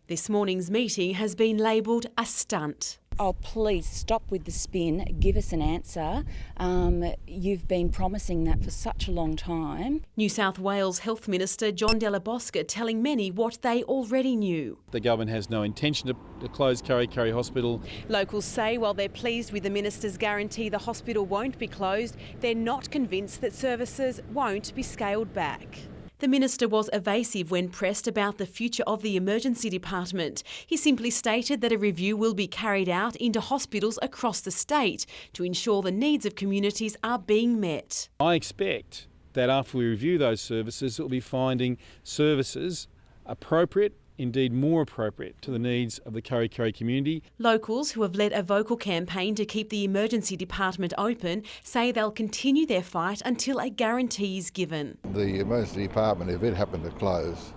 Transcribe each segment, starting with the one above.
This morning's meeting has been labelled a stunt. Oh, please stop with the spin. Give us an answer. You've been promising that for such a long time. New South Wales Health Minister John Della Bosca telling many what they already knew. The government has no intention to close Kurri Hospital. Locals say while they're pleased with the minister's guarantee the hospital won't be closed, they're not convinced that services won't be scaled back. The minister was evasive when pressed about the future of the emergency department. He simply stated that a review will be carried out into hospitals across the state to ensure the needs of communities are being met. I expect that after we review those services, we'll be finding services appropriate, indeed more appropriate to the needs of the Kurri community. Locals who have led a vocal campaign to keep the emergency department open say they'll continue their fight until a guarantee is given. The emergency department, if it happened to close,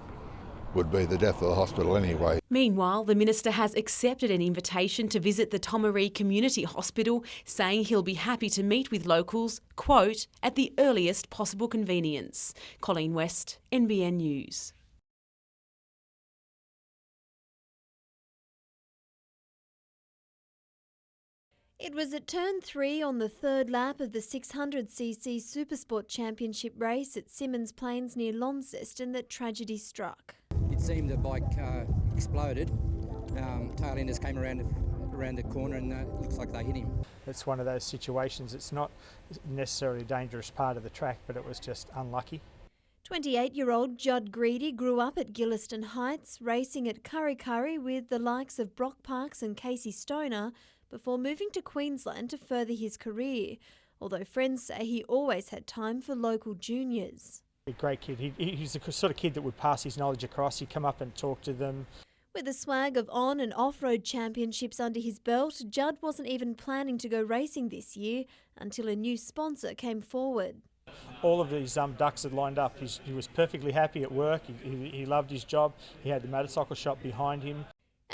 would be the death of the hospital anyway. Meanwhile, the minister has accepted an invitation to visit the Tomaree Community Hospital, saying he'll be happy to meet with locals, quote, at the earliest possible convenience. Colleen West, NBN News. It was at turn 3 on the third lap of the 600cc Supersport Championship race at Symonds Plains near Launceston that tragedy struck. It seemed the bike exploded. Tail enders came around the corner and it looks like they hit him. It's one of those situations, it's not necessarily a dangerous part of the track, but it was just unlucky. 28-year-old Judd Greedy grew up at Gilliston Heights, racing at Kurri with the likes of Brock Parks and Casey Stoner, before moving to Queensland to further his career, although friends say he always had time for local juniors. A great kid. He's the sort of kid that would pass his knowledge across. He'd come up and talk to them. With a swag of on- and off-road championships under his belt, Judd wasn't even planning to go racing this year until a new sponsor came forward. All of these ducks had lined up. He was perfectly happy at work. He loved his job. He had the motorcycle shop behind him.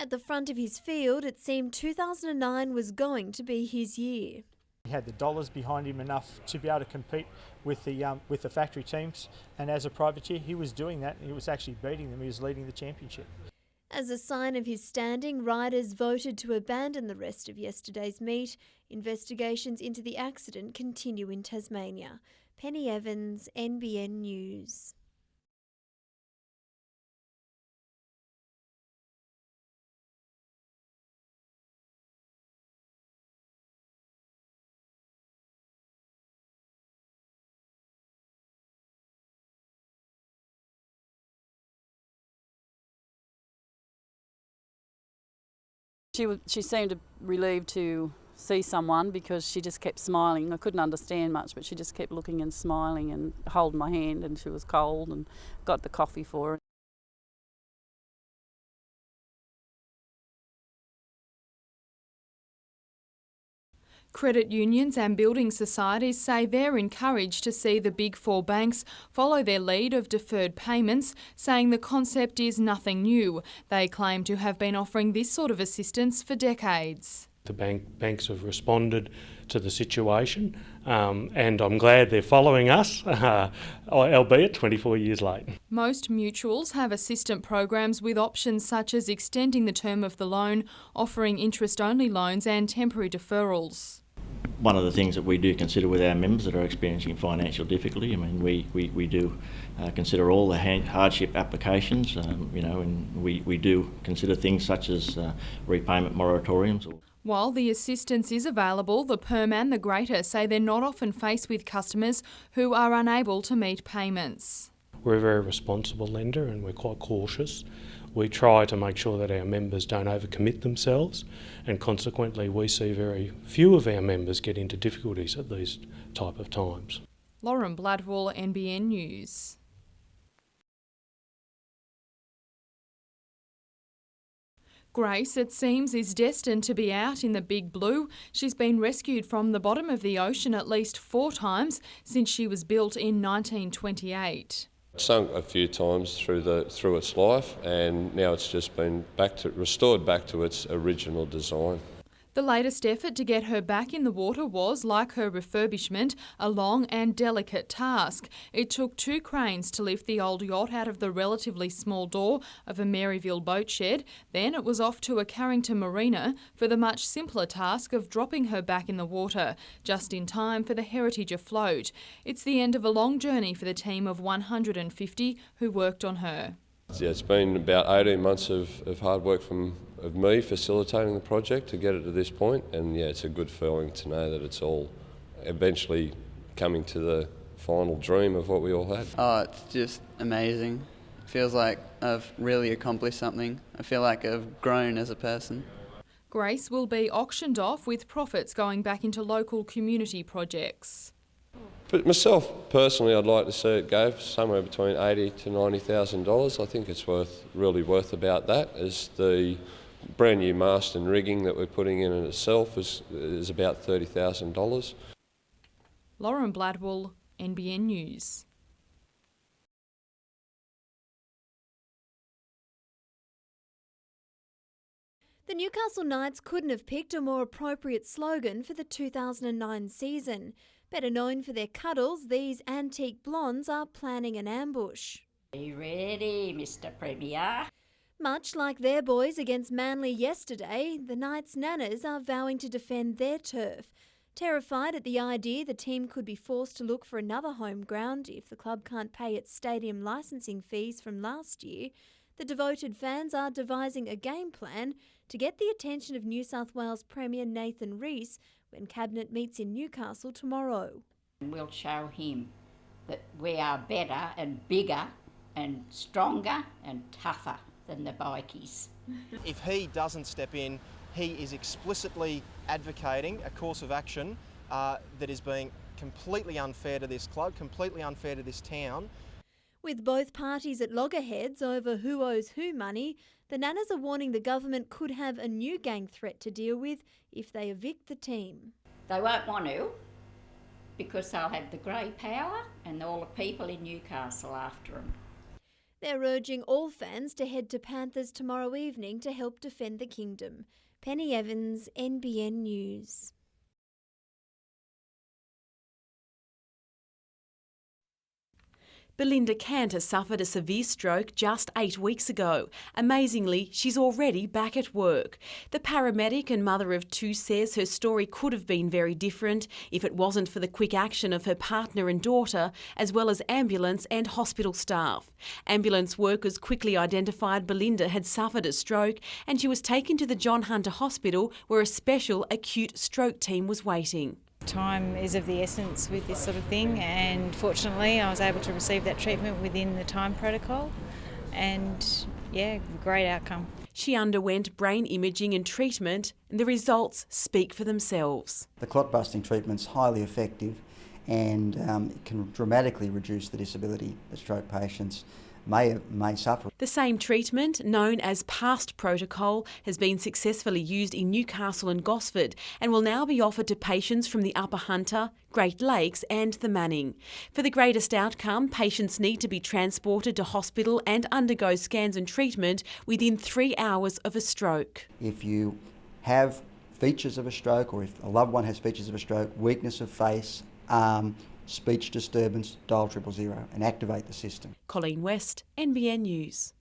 At the front of his field, it seemed 2009 was going to be his year. He had the dollars behind him enough to be able to compete with the factory teams, and as a privateer, he was doing that. He was actually beating them. He was leading the championship. As a sign of his standing, riders voted to abandon the rest of yesterday's meet. Investigations into the accident continue in Tasmania. Penny Evans, NBN News. She seemed relieved to see someone because she just kept smiling. I couldn't understand much, but she just kept looking and smiling and holding my hand, and she was cold, and got the coffee for her. Credit unions and building societies say they're encouraged to see the Big Four banks follow their lead of deferred payments, saying the concept is nothing new. They claim to have been offering this sort of assistance for decades. The banks have responded to the situation, and I'm glad they're following us, albeit 24 years late. Most mutuals have assistant programs with options such as extending the term of the loan, offering interest-only loans and temporary deferrals. One of the things that we do consider with our members that are experiencing financial difficulty, I mean, we do consider all the hardship applications, and we do consider things such as repayment moratoriums. While the assistance is available, the Perm and the Greater say they're not often faced with customers who are unable to meet payments. We're a very responsible lender and we're quite cautious. We try to make sure that our members don't overcommit themselves, and consequently we see very few of our members get into difficulties at these type of times. Lauren Bladwell, NBN News. Grace, it seems, is destined to be out in the big blue. She's been rescued from the bottom of the ocean at least 4 times since she was built in 1928. It sunk a few times through its life, and now it's just been restored back to its original design. The latest effort to get her back in the water was, like her refurbishment, a long and delicate task. It took 2 cranes to lift the old yacht out of the relatively small door of a Maryville boat shed. Then it was off to a Carrington marina for the much simpler task of dropping her back in the water, just in time for the Heritage afloat. It's the end of a long journey for the team of 150 who worked on her. Yeah, it's been about 18 months of hard work of me facilitating the project to get it to this point, and yeah, it's a good feeling to know that it's all eventually coming to the final dream of what we all had. Oh, it's just amazing. It feels like I've really accomplished something. I feel like I've grown as a person. Grace will be auctioned off with profits going back into local community projects. But myself personally, I'd like to see it go somewhere between $80,000 to $90,000. I think it's really worth about that, as the brand new mast and rigging that we're putting in itself is about $30,000. Lauren Bladwell, NBN News. The Newcastle Knights couldn't have picked a more appropriate slogan for the 2009 season. Better known for their cuddles, these antique blondes are planning an ambush. Are you ready, Mr. Premier? Much like their boys against Manly yesterday, the Knights' nanas are vowing to defend their turf. Terrified at the idea the team could be forced to look for another home ground if the club can't pay its stadium licensing fees from last year, the devoted fans are devising a game plan to get the attention of New South Wales Premier Nathan Rees when Cabinet meets in Newcastle tomorrow. We'll show him that we are better and bigger and stronger and tougher than the bikies. If he doesn't step in, he is explicitly advocating a course of action that is being completely unfair to this club, completely unfair to this town. With both parties at loggerheads over who owes who money, the Nanas are warning the government could have a new gang threat to deal with if they evict the team. They won't want to, because they'll have the grey power and all the people in Newcastle after them. They're urging all fans to head to Panthers tomorrow evening to help defend the kingdom. Penny Evans, NBN News. Belinda Cantor suffered a severe stroke just 8 weeks ago. Amazingly, she's already back at work. The paramedic and mother of 2 says her story could have been very different if it wasn't for the quick action of her partner and daughter, as well as ambulance and hospital staff. Ambulance workers quickly identified Belinda had suffered a stroke and she was taken to the John Hunter Hospital, where a special acute stroke team was waiting. Time is of the essence with this sort of thing, and fortunately I was able to receive that treatment within the time protocol, and yeah, great outcome. She underwent brain imaging and treatment, and the results speak for themselves. The clot busting treatment's highly effective, and it can dramatically reduce the disability that stroke patients may suffer. The same treatment, known as past protocol, has been successfully used in Newcastle and Gosford and will now be offered to patients from the Upper Hunter, Great Lakes and the Manning. For the greatest outcome, patients need to be transported to hospital and undergo scans and treatment within 3 hours of a stroke. If you have features of a stroke, or if a loved one has features of a stroke, weakness of face, arm, speech disturbance, dial 000 and activate the system. Colleen West, NBN News.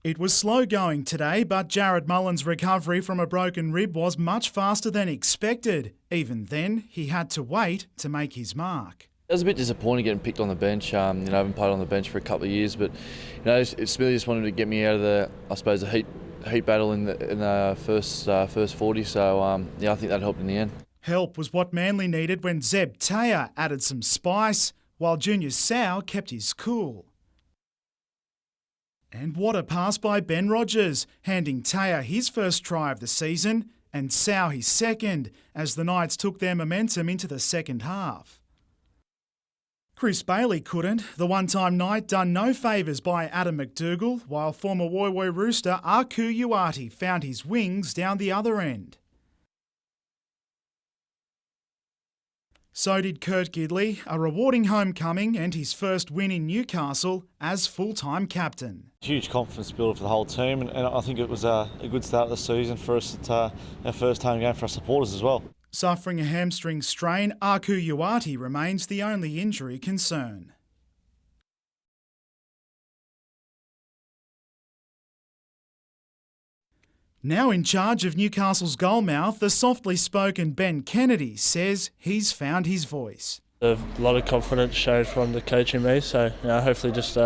It was slow going today, but Jared Mullen's recovery from a broken rib was much faster than expected. Even then, he had to wait to make his mark. It was a bit disappointing getting picked on the bench. I haven't played on the bench for a couple of years, but it's really just wanted to get me out of the heat battle in the first 40. So I think that helped in the end. Help was what Manly needed when Zeb Taylor added some spice, while Junior Sow kept his cool. And what a pass by Ben Rogers, handing Taya his first try of the season and Sau his second, as the Knights took their momentum into the second half. Chris Bailey couldn't. The one-time Knight done no favours by Adam McDougall, while former Woy Woy Rooster Aku Uati found his wings down the other end. So did Kurt Gidley, a rewarding homecoming and his first win in Newcastle as full-time captain. Huge confidence builder for the whole team, and I think it was a good start of the season for us at our first home game for our supporters as well. Suffering a hamstring strain, Aku Uati remains the only injury concern. Now in charge of Newcastle's goalmouth, the softly spoken Ben Kennedy says he's found his voice. A lot of confidence showed from the coach and me, so hopefully just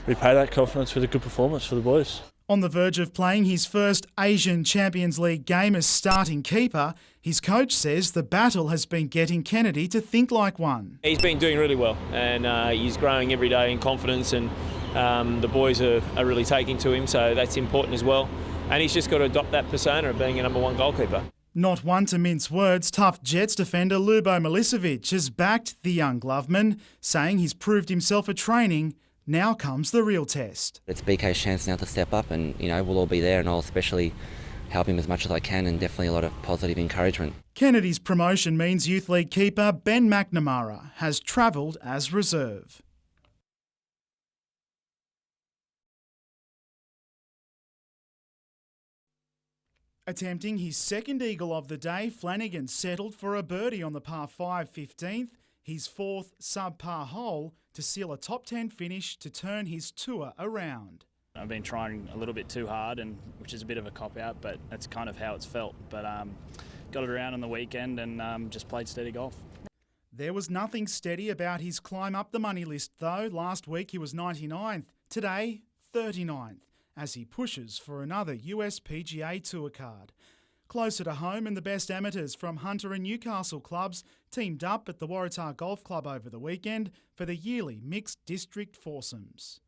repay that confidence with a good performance for the boys. On the verge of playing his first Asian Champions League game as starting keeper, his coach says the battle has been getting Kennedy to think like one. He's been doing really well, and he's growing every day in confidence, and the boys are really taking to him, so that's important as well. And he's just got to adopt that persona of being a number one goalkeeper. Not one to mince words, tough Jets defender Lubo Milicevic has backed the young gloveman, saying he's proved himself at training. Now comes the real test. It's BK's chance now to step up, and we'll all be there, and I'll especially help him as much as I can, and definitely a lot of positive encouragement. Kennedy's promotion means Youth League keeper Ben McNamara has travelled as reserve. Attempting his second eagle of the day, Flanagan settled for a birdie on the par 5 15th, his fourth subpar hole, to seal a top 10 finish to turn his tour around. I've been trying a little bit too hard, which is a bit of a cop-out, but that's kind of how it's felt. But got it around on the weekend and just played steady golf. There was nothing steady about his climb up the money list though. Last week he was 99th, today 39th. As he pushes for another US PGA Tour card. Closer to home, and the best amateurs from Hunter and Newcastle clubs teamed up at the Waratah Golf Club over the weekend for the yearly mixed district foursomes.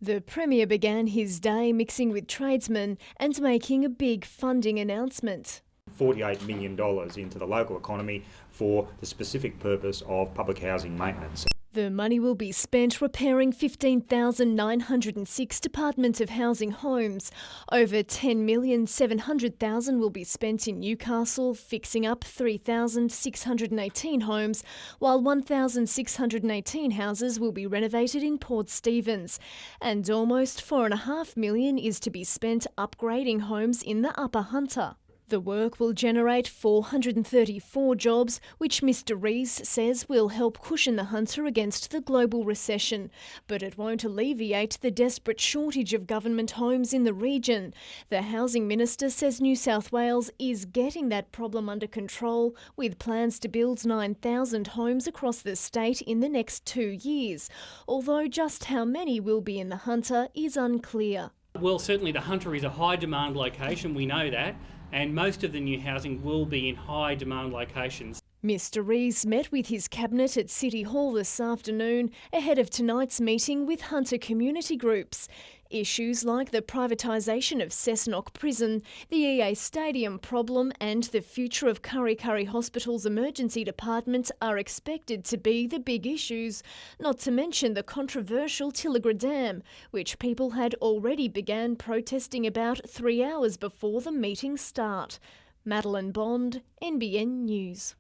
The Premier began his day mixing with tradesmen and making a big funding announcement. $48 million into the local economy for the specific purpose of public housing maintenance. The money will be spent repairing 15,906 Department of Housing homes. Over $10,700,000 will be spent in Newcastle, fixing up 3,618 homes, while 1,618 houses will be renovated in Port Stephens. And almost $4.5 million is to be spent upgrading homes in the Upper Hunter. The work will generate 434 jobs, which Mr Rees says will help cushion the Hunter against the global recession. But it won't alleviate the desperate shortage of government homes in the region. The Housing Minister says New South Wales is getting that problem under control, with plans to build 9,000 homes across the state in the next 2 years. Although just how many will be in the Hunter is unclear. Well, certainly the Hunter is a high demand location, we know that. And most of the new housing will be in high demand locations. Mr Rees met with his cabinet at City Hall this afternoon ahead of tonight's meeting with Hunter community groups. Issues like the privatisation of Cessnock Prison, the EA Stadium problem and the future of Kurri Kurri Hospital's emergency department are expected to be the big issues, not to mention the controversial Tilligra Dam, which people had already began protesting about 3 hours before the meeting start. Madeline Bond, NBN News.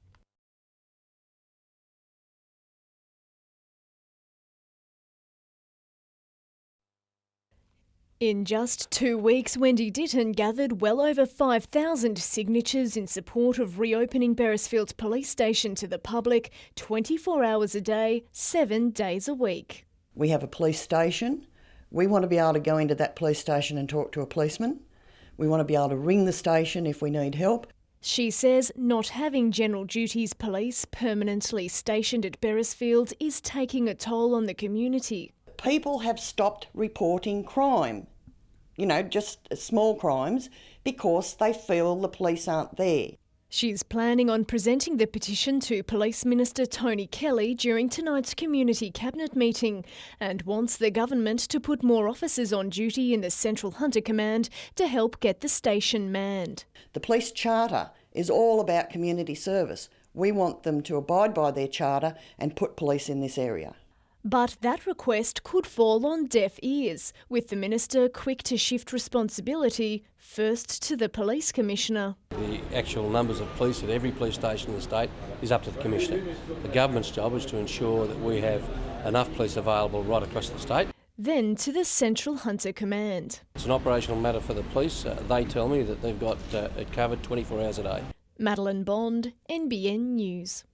In just 2 weeks, Wendy Ditton gathered well over 5,000 signatures in support of reopening Beresfield Police Station to the public 24 hours a day, 7 days a week. We have a police station. We want to be able to go into that police station and talk to a policeman. We want to be able to ring the station if we need help. She says not having general duties police permanently stationed at Beresfield is taking a toll on the community. People have stopped reporting crime, just small crimes, because they feel the police aren't there. She's planning on presenting the petition to Police Minister Tony Kelly during tonight's Community Cabinet meeting and wants the government to put more officers on duty in the Central Hunter Command to help get the station manned. The police charter is all about community service. We want them to abide by their charter and put police in this area. But that request could fall on deaf ears, with the Minister quick to shift responsibility first to the Police Commissioner. The actual numbers of police at every police station in the state is up to the Commissioner. The government's job is to ensure that we have enough police available right across the state. Then to the Central Hunter Command. It's an operational matter for the police. They tell me that they've got it covered 24 hours a day. Madeline Bond, NBN News.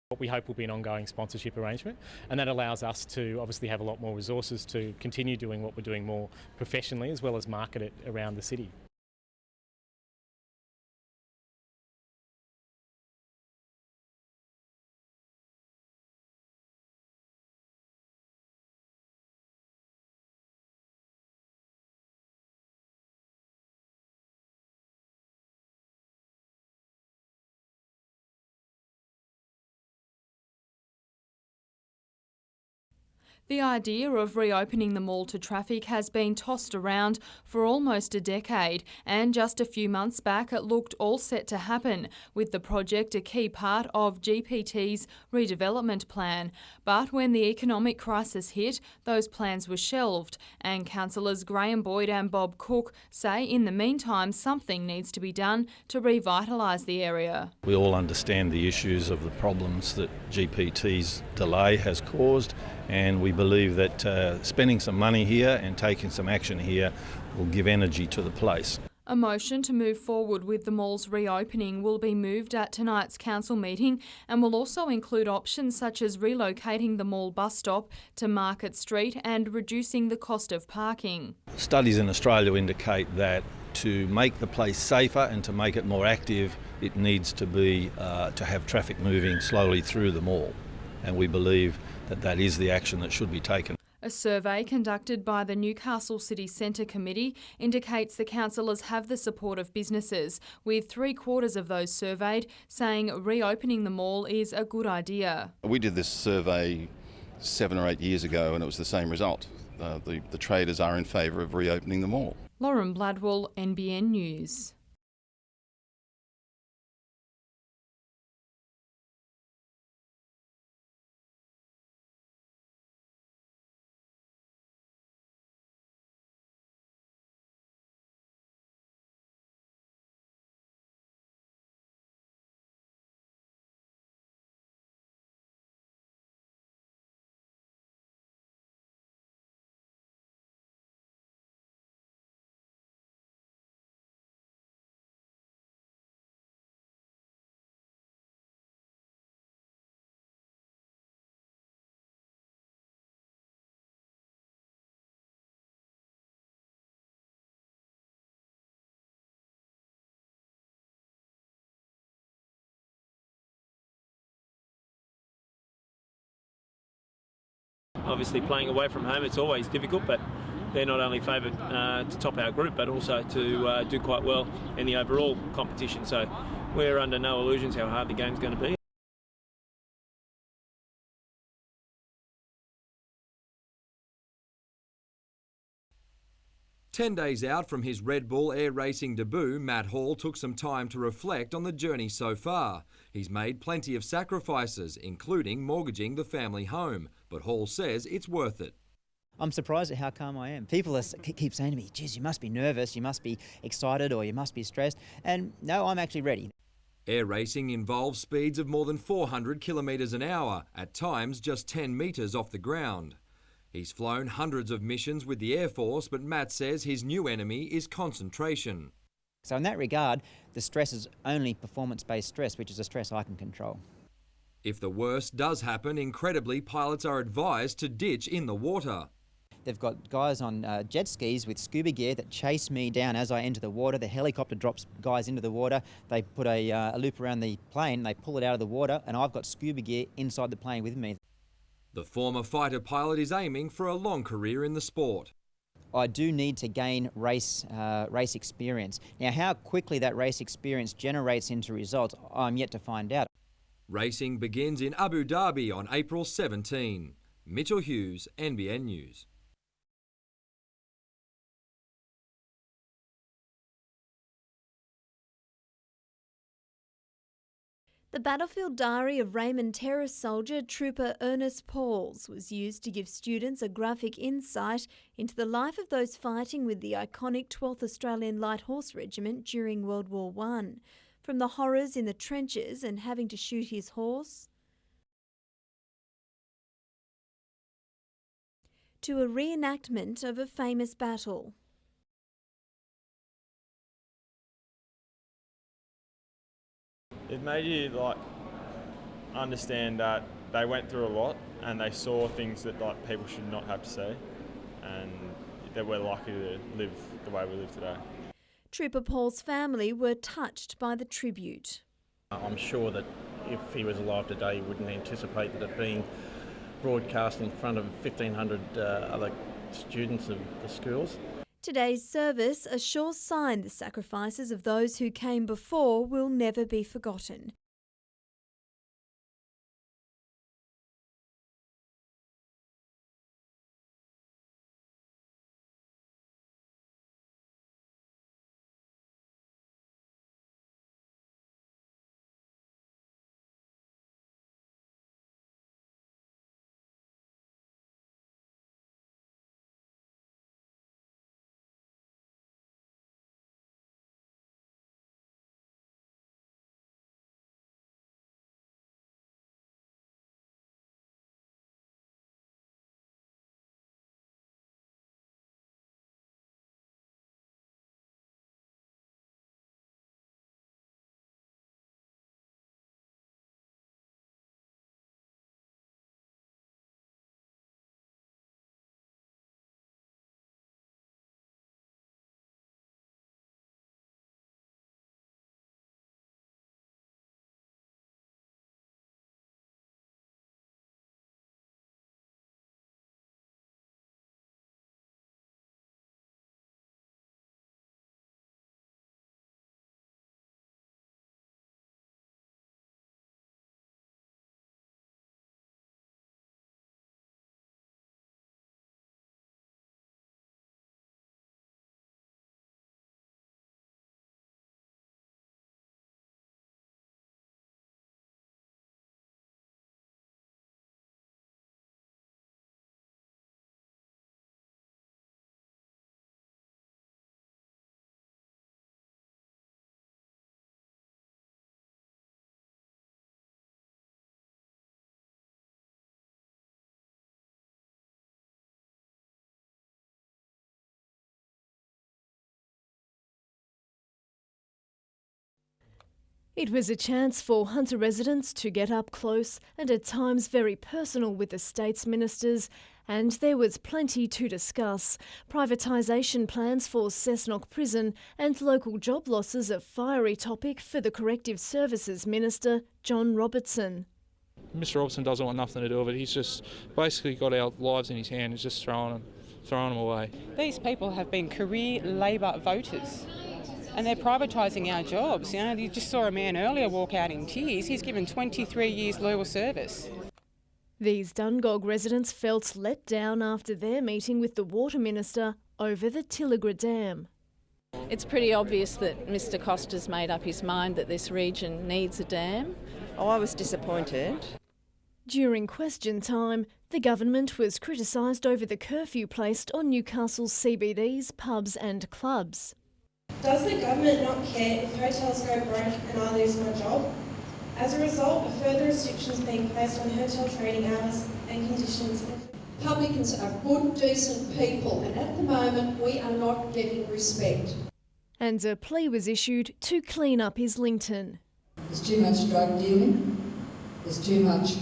What we hope will be an ongoing sponsorship arrangement, and that allows us to obviously have a lot more resources to continue doing what we're doing more professionally, as well as market it around the city. The idea of reopening the mall to traffic has been tossed around for almost a decade, and just a few months back it looked all set to happen, with the project a key part of GPT's redevelopment plan. But when the economic crisis hit, those plans were shelved, and councillors Graham Boyd and Bob Cook say in the meantime something needs to be done to revitalise the area. We all understand the issues of the problems that GPT's delay has caused, and we believe that spending some money here and taking some action here will give energy to the place. A motion to move forward with the mall's reopening will be moved at tonight's council meeting and will also include options such as relocating the mall bus stop to Market Street and reducing the cost of parking. Studies in Australia indicate that to make the place safer and to make it more active, it needs to be to have traffic moving slowly through the mall, and we believe that that is the action that should be taken. A survey conducted by the Newcastle City Centre Committee indicates the councillors have the support of businesses, with 3/4 of those surveyed saying reopening the mall is a good idea. We did this survey 7 or 8 years ago and it was the same result. The traders are in favour of reopening the mall. Lauren Bladwell, NBN News. Obviously playing away from home, it's always difficult, but they're not only favoured to top our group, but also to do quite well in the overall competition. So we're under no illusions how hard the game's going to be. 10 days out from his Red Bull air racing debut, Matt Hall took some time to reflect on the journey so far. He's made plenty of sacrifices, including mortgaging the family home, but Hall says it's worth it. I'm surprised at how calm I am. People keep saying to me, geez, you must be nervous, you must be excited or you must be stressed. And no, I'm actually ready. Air racing involves speeds of more than 400 kilometres an hour, at times just 10 metres off the ground. He's flown hundreds of missions with the Air Force, but Matt says his new enemy is concentration. So in that regard, the stress is only performance-based stress, which is a stress I can control. If the worst does happen, incredibly, pilots are advised to ditch in the water. They've got guys on jet skis with scuba gear that chase me down as I enter the water. The helicopter drops guys into the water. They put a loop around the plane, they pull it out of the water, and I've got scuba gear inside the plane with me. The former fighter pilot is aiming for a long career in the sport. I do need to gain race experience. Now, how quickly that race experience generates into results, I'm yet to find out. Racing begins in Abu Dhabi on April 17. Mitchell Hughes, NBN News. The battlefield diary of Raymond Terrace soldier Trooper Ernest Pauls was used to give students a graphic insight into the life of those fighting with the iconic 12th Australian Light Horse Regiment during World War I. From the horrors in the trenches and having to shoot his horse, to a reenactment of a famous battle. It made you understand that they went through a lot and they saw things that people should not have to see, and that we're lucky to live the way we live today. Trooper Paul's family were touched by the tribute. I'm sure that if he was alive today, he wouldn't anticipate that it being broadcast in front of 1,500 other students of the schools. Today's service, a sure sign the sacrifices of those who came before will never be forgotten. It was a chance for Hunter residents to get up close and at times very personal with the state's ministers, and there was plenty to discuss. Privatisation plans for Cessnock Prison and local job losses a fiery topic for the Corrective Services Minister, John Robertson. Mr Robertson doesn't want nothing to do with it. He's just basically got our lives in his hand. He's just throwing them away. These people have been career Labor voters and they're privatising our jobs. You know, you just saw a man earlier walk out in tears. He's given 23 years loyal service. These Dungog residents felt let down after their meeting with the Water Minister over the Tilligra Dam. It's pretty obvious that Mr Costa's made up his mind that this region needs a dam. Oh, I was disappointed. During question time, the government was criticised over the curfew placed on Newcastle's CBDs, pubs and clubs. Does the government not care if hotels go broke and I lose my job? As a result of further restrictions being placed on hotel trading hours and conditions. Publicans are good, decent people, and at the moment we are not getting respect. And a plea was issued to clean up Islington. There's too much drug dealing, there's too much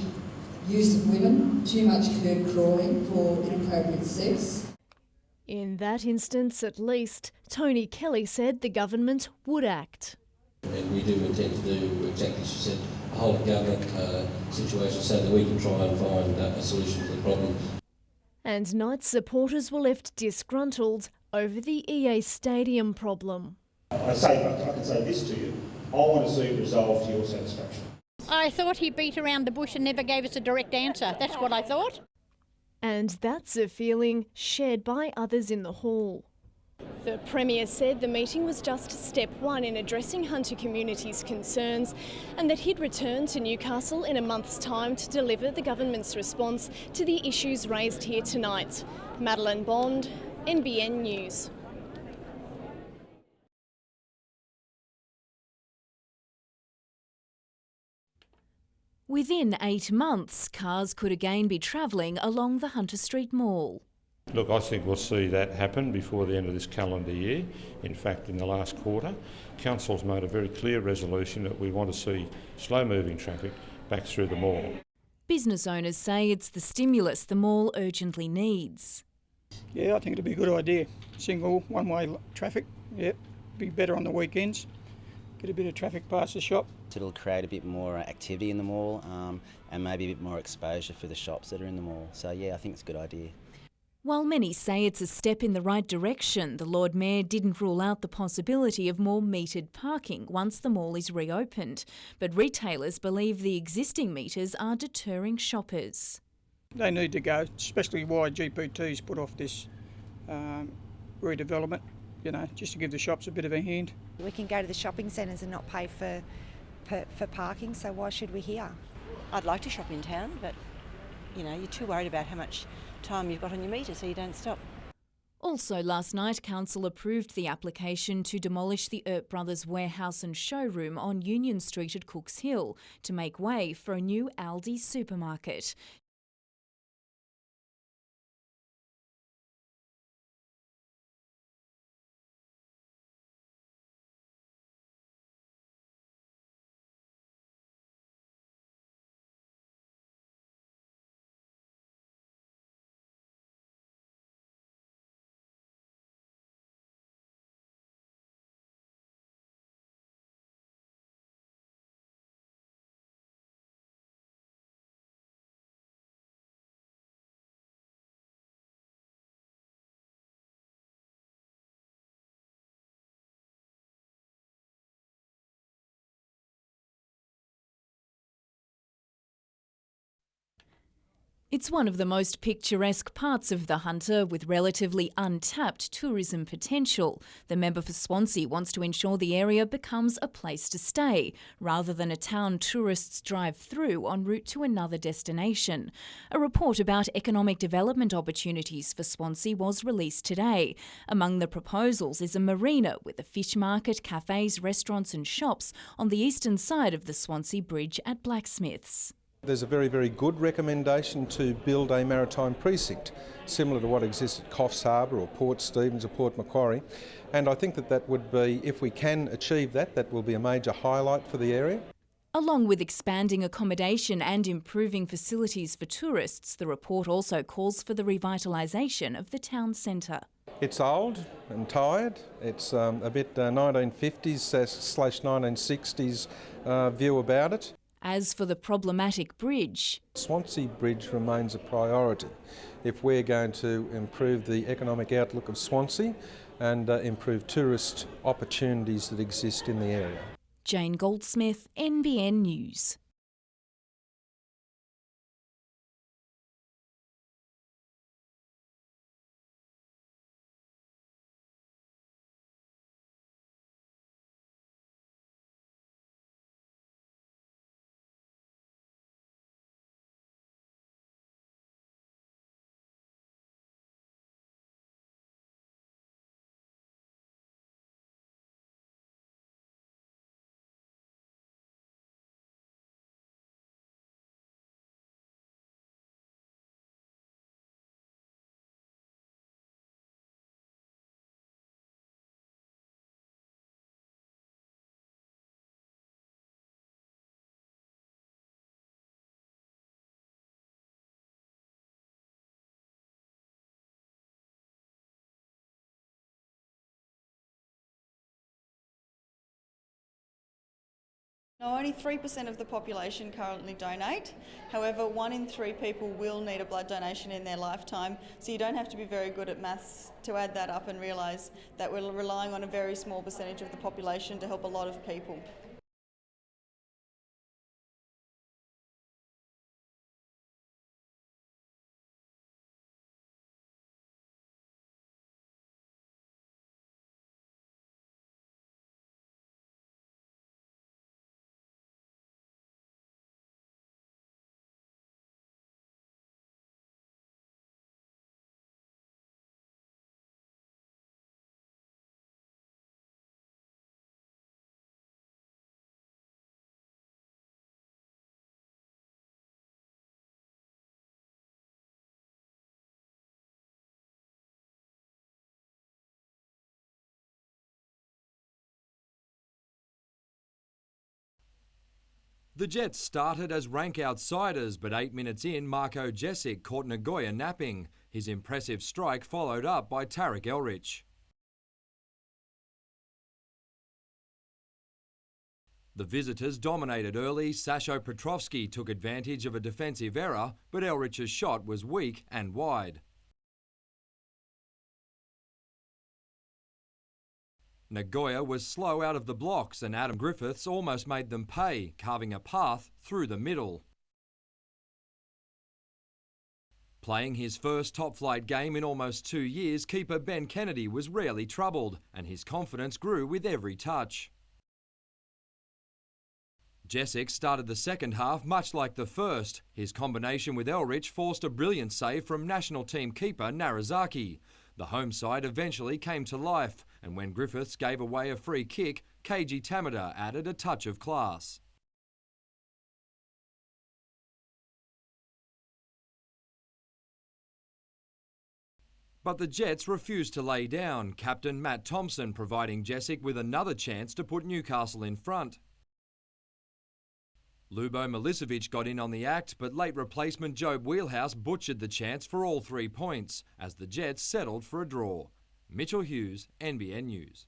use of women, too much curb crawling for inappropriate sex. In that instance, at least, Tony Kelly said the government would act. And we do intend to do exactly as you said, a whole government situation so that we can try and find a solution to the problem. And Knights supporters were left disgruntled over the EA Stadium problem. I can say this to you, I want to see it resolved to your satisfaction. I thought he beat around the bush and never gave us a direct answer. That's what I thought. And that's a feeling shared by others in the hall. The Premier said the meeting was just step one in addressing Hunter community's concerns and that he'd return to Newcastle in a month's time to deliver the government's response to the issues raised here tonight. Madeline Bond, NBN News. Within 8 months, cars could again be travelling along the Hunter Street Mall. Look, I think we'll see that happen before the end of this calendar year. In fact, in the last quarter, Council's made a very clear resolution that we want to see slow-moving traffic back through the mall. Business owners say it's the stimulus the mall urgently needs. Yeah, I think it'll be a good idea. Single, one-way traffic, yeah, be better on the weekends. Get a bit of traffic past the shop. It'll create a bit more activity in the mall and maybe a bit more exposure for the shops that are in the mall. So yeah, I think it's a good idea. While many say it's a step in the right direction, the Lord Mayor didn't rule out the possibility of more metered parking once the mall is reopened. But retailers believe the existing meters are deterring shoppers. They need to go, especially why GPT's put off this redevelopment, you know, just to give the shops a bit of a hand. We can go to the shopping centres and not pay for parking, so why should we here? I'd like to shop in town, but you know, you're too worried about how much time you've got on your meter, so you don't stop. Also last night, Council approved the application to demolish the Earp Brothers warehouse and showroom on Union Street at Cooks Hill to make way for a new Aldi supermarket. It's one of the most picturesque parts of the Hunter with relatively untapped tourism potential. The member for Swansea wants to ensure the area becomes a place to stay, rather than a town tourists drive through en route to another destination. A report about economic development opportunities for Swansea was released today. Among the proposals is a marina with a fish market, cafes, restaurants and shops on the eastern side of the Swansea Bridge at Blacksmiths. There's a very, very good recommendation to build a maritime precinct, similar to what exists at Coffs Harbour or Port Stephens or Port Macquarie. And I think that would be, if we can achieve that, that will be a major highlight for the area. Along with expanding accommodation and improving facilities for tourists, the report also calls for the revitalisation of the town centre. It's old and tired. It's a bit 1950s/1960s view about it. As for the problematic bridge, Swansea Bridge remains a priority if we're going to improve the economic outlook of Swansea and improve tourist opportunities that exist in the area. Jane Goldsmith, NBN News. No, only 3% of the population currently donate. However, 1 in 3 people will need a blood donation in their lifetime, so you don't have to be very good at maths to add that up and realise that we're relying on a very small percentage of the population to help a lot of people. The Jets started as rank outsiders, but 8 minutes in, Marco Jesic caught Nagoya napping. His impressive strike followed up by Tarek Elrich. The visitors dominated early. Sasho Petrovski took advantage of a defensive error, but Elrich's shot was weak and wide. Nagoya was slow out of the blocks and Adam Griffiths almost made them pay, carving a path through the middle. Playing his first top-flight game in almost 2 years, keeper Ben Kennedy was rarely troubled and his confidence grew with every touch. Jesic started the second half much like the first. His combination with Elrich forced a brilliant save from national team keeper Narazaki. The home side eventually came to life, and when Griffiths gave away a free kick, Keiji Tamada added a touch of class. But the Jets refused to lay down, captain Matt Thompson providing Jesic with another chance to put Newcastle in front. Lubo Milicevic got in on the act, but late replacement Jobe Wheelhouse butchered the chance for all 3 points, as the Jets settled for a draw. Mitchell Hughes, NBN News.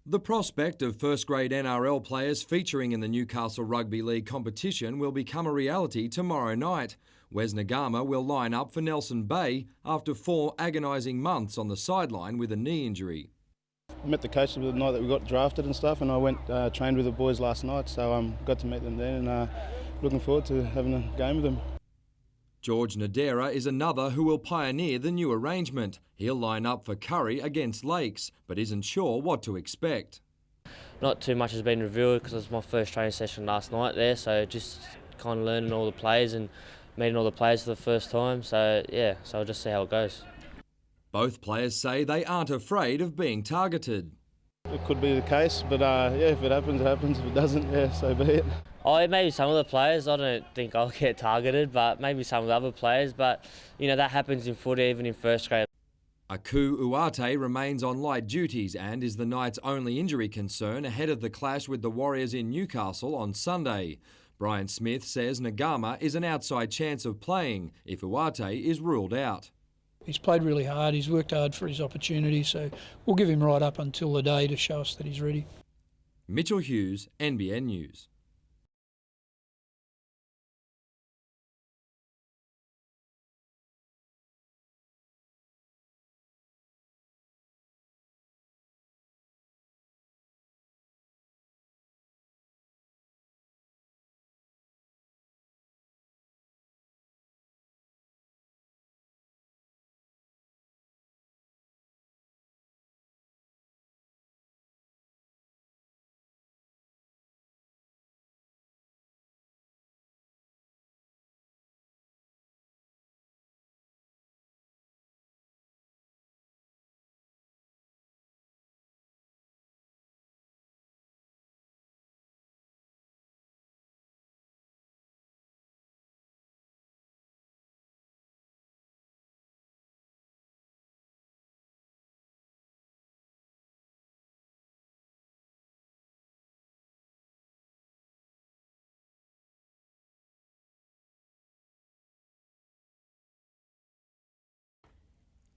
The prospect of first-grade NRL players featuring in the Newcastle Rugby League competition will become a reality tomorrow night. Wes Nagama will line up for Nelson Bay after 4 agonising months on the sideline with a knee injury. Met the coaches the night that we got drafted and stuff, and I went trained with the boys last night, so got to meet them then, and looking forward to having a game with them. George Nadera is another who will pioneer the new arrangement. He'll line up for Curry against Lakes, but isn't sure what to expect. Not too much has been revealed because it was my first training session last night there, so just kind of learning all the players and meeting all the players for the first time, so yeah, so I'll just see how it goes. Both players say they aren't afraid of being targeted. It could be the case, but yeah, if it happens, it happens. If it doesn't, yeah, so be it. Oh, maybe some of the players. I don't think I'll get targeted, but maybe some of the other players. But, you know, that happens in footy, even in first grade. Aku Uate remains on light duties and is the Knights' only injury concern ahead of the clash with the Warriors in Newcastle on Sunday. Brian Smith says Nagama is an outside chance of playing if Uate is ruled out. He's played really hard, he's worked hard for his opportunity, so we'll give him right up until the day to show us that he's ready. Mitchell Hughes, NBN News.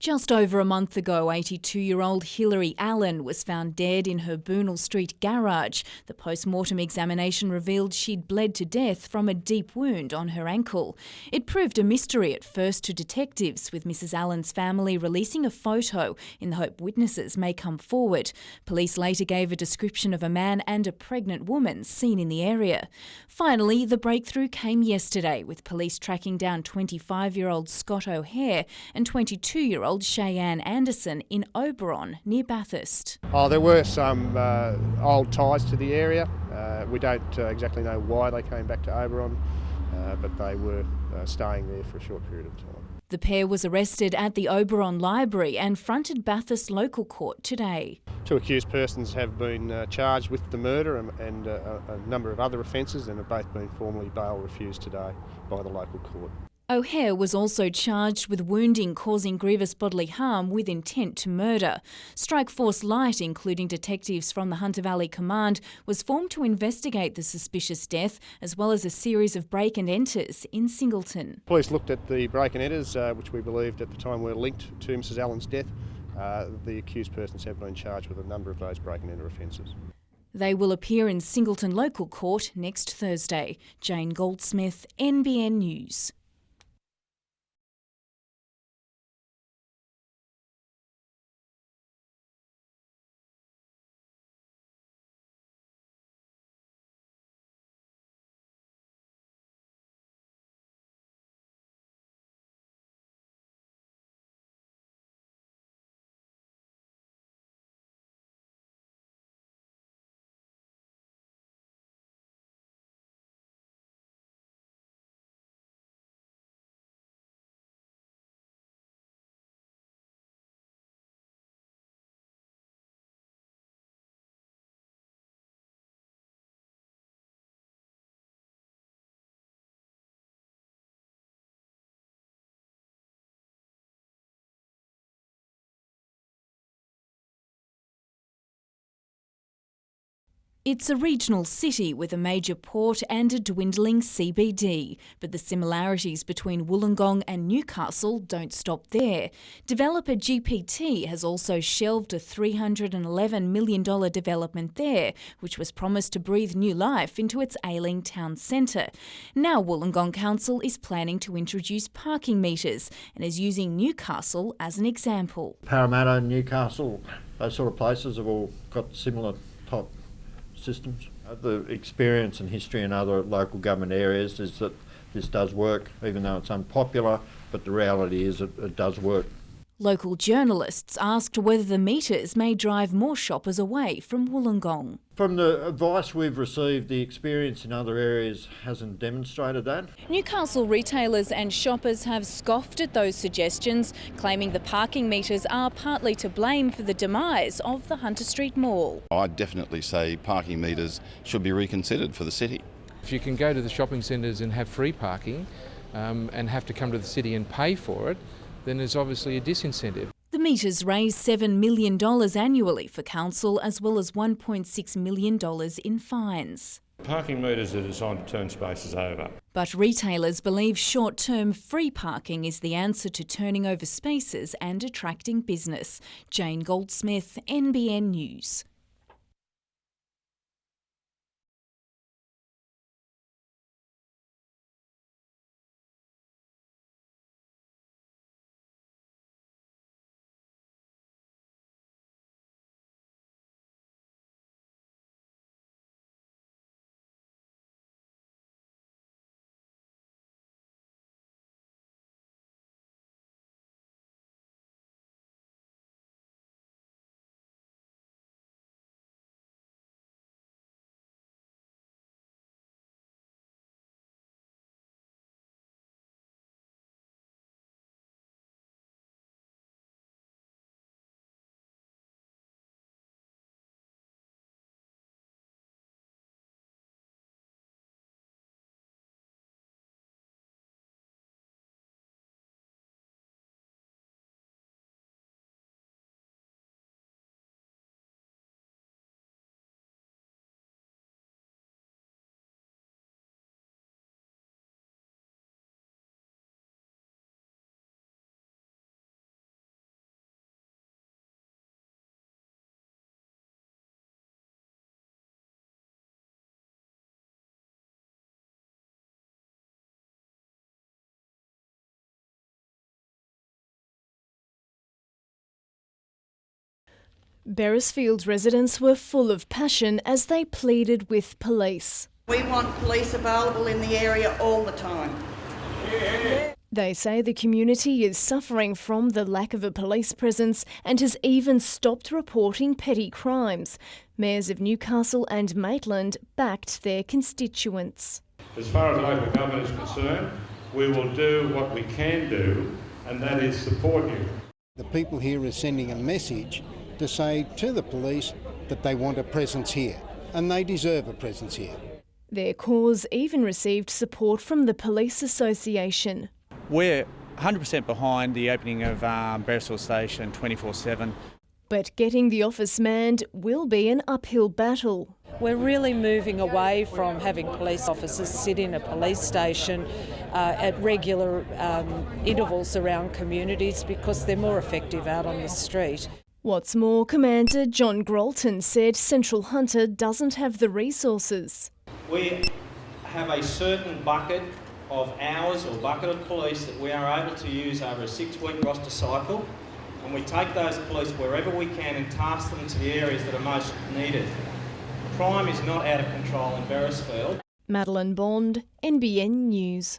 Just over a month ago, 82-year-old Hilary Allen was found dead in her Boonall Street garage. The post-mortem examination revealed she'd bled to death from a deep wound on her ankle. It proved a mystery at first to detectives, with Mrs Allen's family releasing a photo in the hope witnesses may come forward. Police later gave a description of a man and a pregnant woman seen in the area. Finally, the breakthrough came yesterday, with police tracking down 25-year-old Scott O'Hare and 22-year-old Cheyenne Anderson in Oberon, near Bathurst. Oh, there were some old ties to the area. We don't exactly know why they came back to Oberon, but they were staying there for a short period of time. The pair was arrested at the Oberon Library and fronted Bathurst local court today. 2 accused persons have been charged with the murder and a number of other offences and have both been formally bail refused today by the local court. O'Hare was also charged with wounding causing grievous bodily harm with intent to murder. Strike Force Light, including detectives from the Hunter Valley Command, was formed to investigate the suspicious death, as well as a series of break and enters in Singleton. Police looked at the break and enters, which we believed at the time were linked to Mrs Allen's death. The accused persons have been charged with a number of those break and enter offences. They will appear in Singleton Local Court next Thursday. Jane Goldsmith, NBN News. It's a regional city with a major port and a dwindling CBD, but the similarities between Wollongong and Newcastle don't stop there. Developer GPT has also shelved a $311 million development there, which was promised to breathe new life into its ailing town centre. Now Wollongong Council is planning to introduce parking meters and is using Newcastle as an example. Parramatta and Newcastle, those sort of places have all got similar type systems. The experience and history in other local government areas is that this does work, even though it's unpopular, but the reality is it does work. Local journalists asked whether the meters may drive more shoppers away from Wollongong. From the advice we've received, the experience in other areas hasn't demonstrated that. Newcastle retailers and shoppers have scoffed at those suggestions, claiming the parking meters are partly to blame for the demise of the Hunter Street Mall. I'd definitely say parking meters should be reconsidered for the city. If you can go to the shopping centres and have free parking and have to come to the city and pay for it, then there's obviously a disincentive. The meters raise $7 million annually for council, as well as $1.6 million in fines. Parking meters are designed to turn spaces over. But retailers believe short-term free parking is the answer to turning over spaces and attracting business. Jane Goldsmith, NBN News. Beresfield residents were full of passion as they pleaded with police. We want police available in the area all the time. They say the community is suffering from the lack of a police presence and has even stopped reporting petty crimes. Mayors of Newcastle and Maitland backed their constituents. As far as local government is concerned, we will do what we can do, and that is support you. The people here are sending a message to say to the police that they want a presence here, and they deserve a presence here. Their cause even received support from the Police Association. We're 100% behind the opening of Beresfield Station 24/7. But getting the office manned will be an uphill battle. We're really moving away from having police officers sit in a police station at regular intervals around communities because they're more effective out on the street. What's more, Commander John Grolton said Central Hunter doesn't have the resources. We have a certain bucket of hours or bucket of police that we are able to use over a 6-week roster cycle, and we take those police wherever we can and task them to the areas that are most needed. Crime is not out of control in Beresfield. Madeline Bond, NBN News.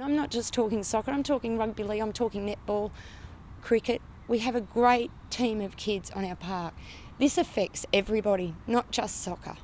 I'm not just talking soccer, I'm talking rugby league, I'm talking netball, cricket. We have a great team of kids on our park. This affects everybody, not just soccer.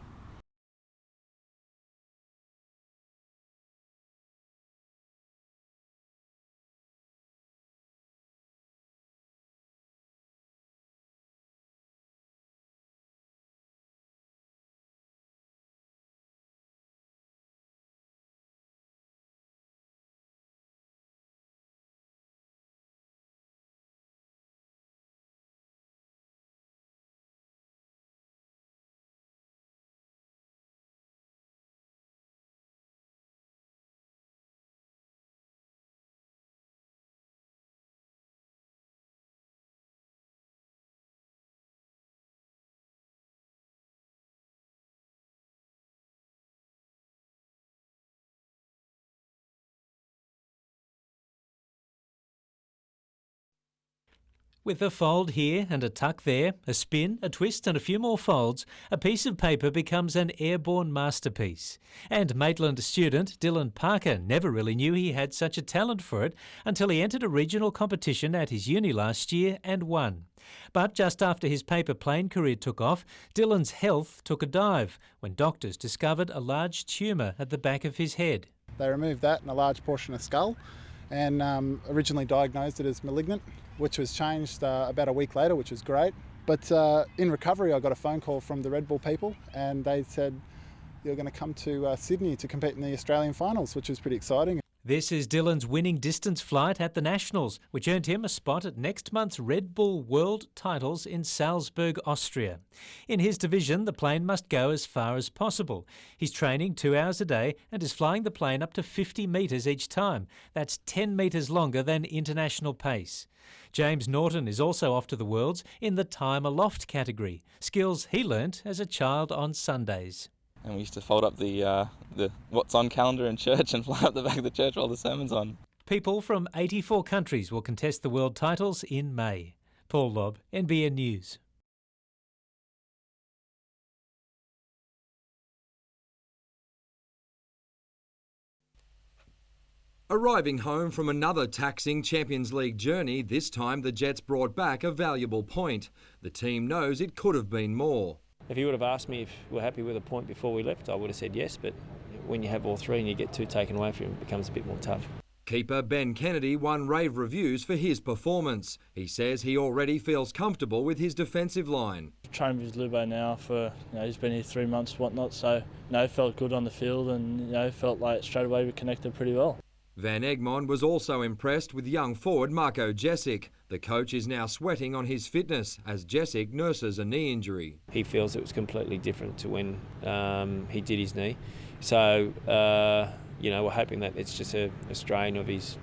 With a fold here and a tuck there, a spin, a twist and a few more folds, a piece of paper becomes an airborne masterpiece. And Maitland student Dylan Parker never really knew he had such a talent for it until he entered a regional competition at his uni last year and won. But just after his paper plane career took off, Dylan's health took a dive when doctors discovered a large tumour at the back of his head. They removed that and a large portion of skull and originally diagnosed it as malignant, which was changed about a week later, which was great. But in recovery, I got a phone call from the Red Bull people and they said, you're going to come to Sydney to compete in the Australian finals, which was pretty exciting. This is Dylan's winning distance flight at the Nationals, which earned him a spot at next month's Red Bull World Titles in Salzburg, Austria. In his division, the plane must go as far as possible. He's training 2 hours a day and is flying the plane up to 50 metres each time. That's 10 metres longer than international pace. James Norton is also off to the Worlds in the time aloft category, skills he learnt as a child on Sundays. And we used to fold up the what's on calendar in church and fly up the back of the church while the sermon's on. People from 84 countries will contest the world titles in May. Paul Lobb, NBN News. Arriving home from another taxing Champions League journey, this time the Jets brought back a valuable point. The team knows it could have been more. If you would have asked me if we're happy with a point before we left, I would have said yes, but when you have all three and you get two taken away from you, it becomes a bit more tough. Keeper Ben Kennedy won rave reviews for his performance. He says he already feels comfortable with his defensive line. I've trained with Lubo now for, he's been here 3 months, whatnot, so, felt good on the field and, felt like straight away we connected pretty well. Van Egmond was also impressed with young forward Marco Jessic. The coach is now sweating on his fitness as Jessic nurses a knee injury. He feels it was completely different to when he did his knee. So, we're hoping that it's just a strain of his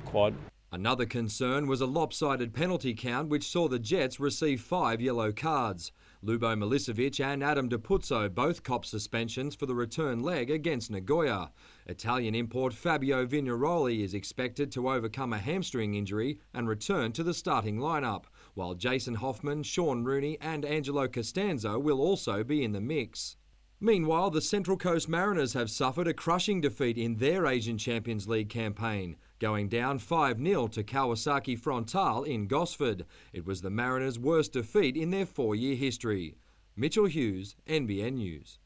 quad. Another concern was a lopsided penalty count which saw the Jets receive 5 yellow cards. Lubo Milicevic and Adam Depuzzo both copped suspensions for the return leg against Nagoya. Italian import Fabio Vignaroli is expected to overcome a hamstring injury and return to the starting lineup, while Jason Hoffman, Sean Rooney and Angelo Costanzo will also be in the mix. Meanwhile, the Central Coast Mariners have suffered a crushing defeat in their Asian Champions League campaign, going down 5-0 to Kawasaki Frontale in Gosford. It was the Mariners' worst defeat in their 4-year history. Mitchell Hughes, NBN News.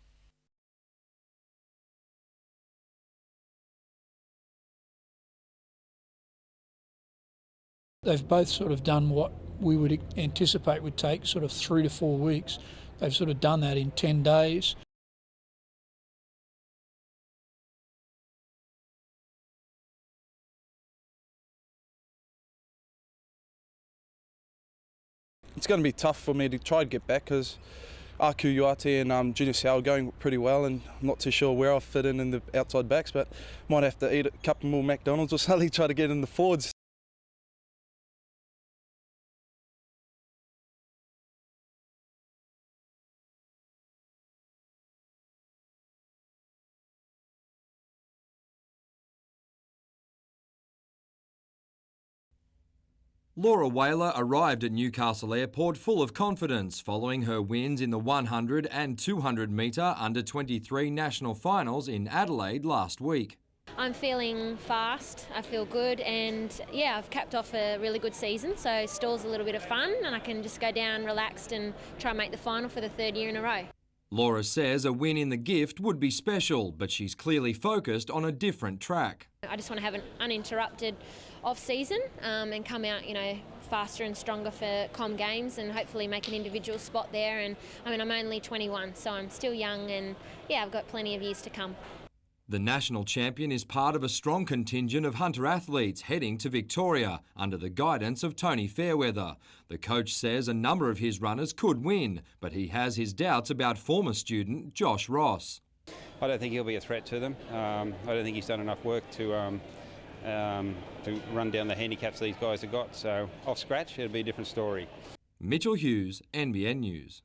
They've both sort of done what we would anticipate would take sort of 3 to 4 weeks. They've sort of done that in 10 days. It's going to be tough for me to try to get back because RQ Uate and Junior Sal are going pretty well, and I'm not too sure where I'll fit in the outside backs, but might have to eat a couple more McDonald's or something, try to get in the forwards. Laura Whaler arrived at Newcastle Airport full of confidence following her wins in the 100 and 200 metre under-23 national finals in Adelaide last week. I'm feeling fast, I feel good, and yeah, I've capped off a really good season, so Stawell's a little bit of fun and I can just go down relaxed and try and make the final for the 3rd year in a row. Laura says a win in the Gift would be special, but she's clearly focused on a different track. I just want to have an uninterrupted off-season and come out, faster and stronger for Com Games and hopefully make an individual spot there. And I'm only 21, so I'm still young and yeah, I've got plenty of years to come. The national champion is part of a strong contingent of Hunter athletes heading to Victoria under the guidance of Tony Fairweather. The coach says a number of his runners could win, but he has his doubts about former student Josh Ross. I don't think he'll be a threat to them. I don't think he's done enough work to run down the handicaps these guys have got. So off scratch, it'll be a different story. Mitchell Hughes, NBN News.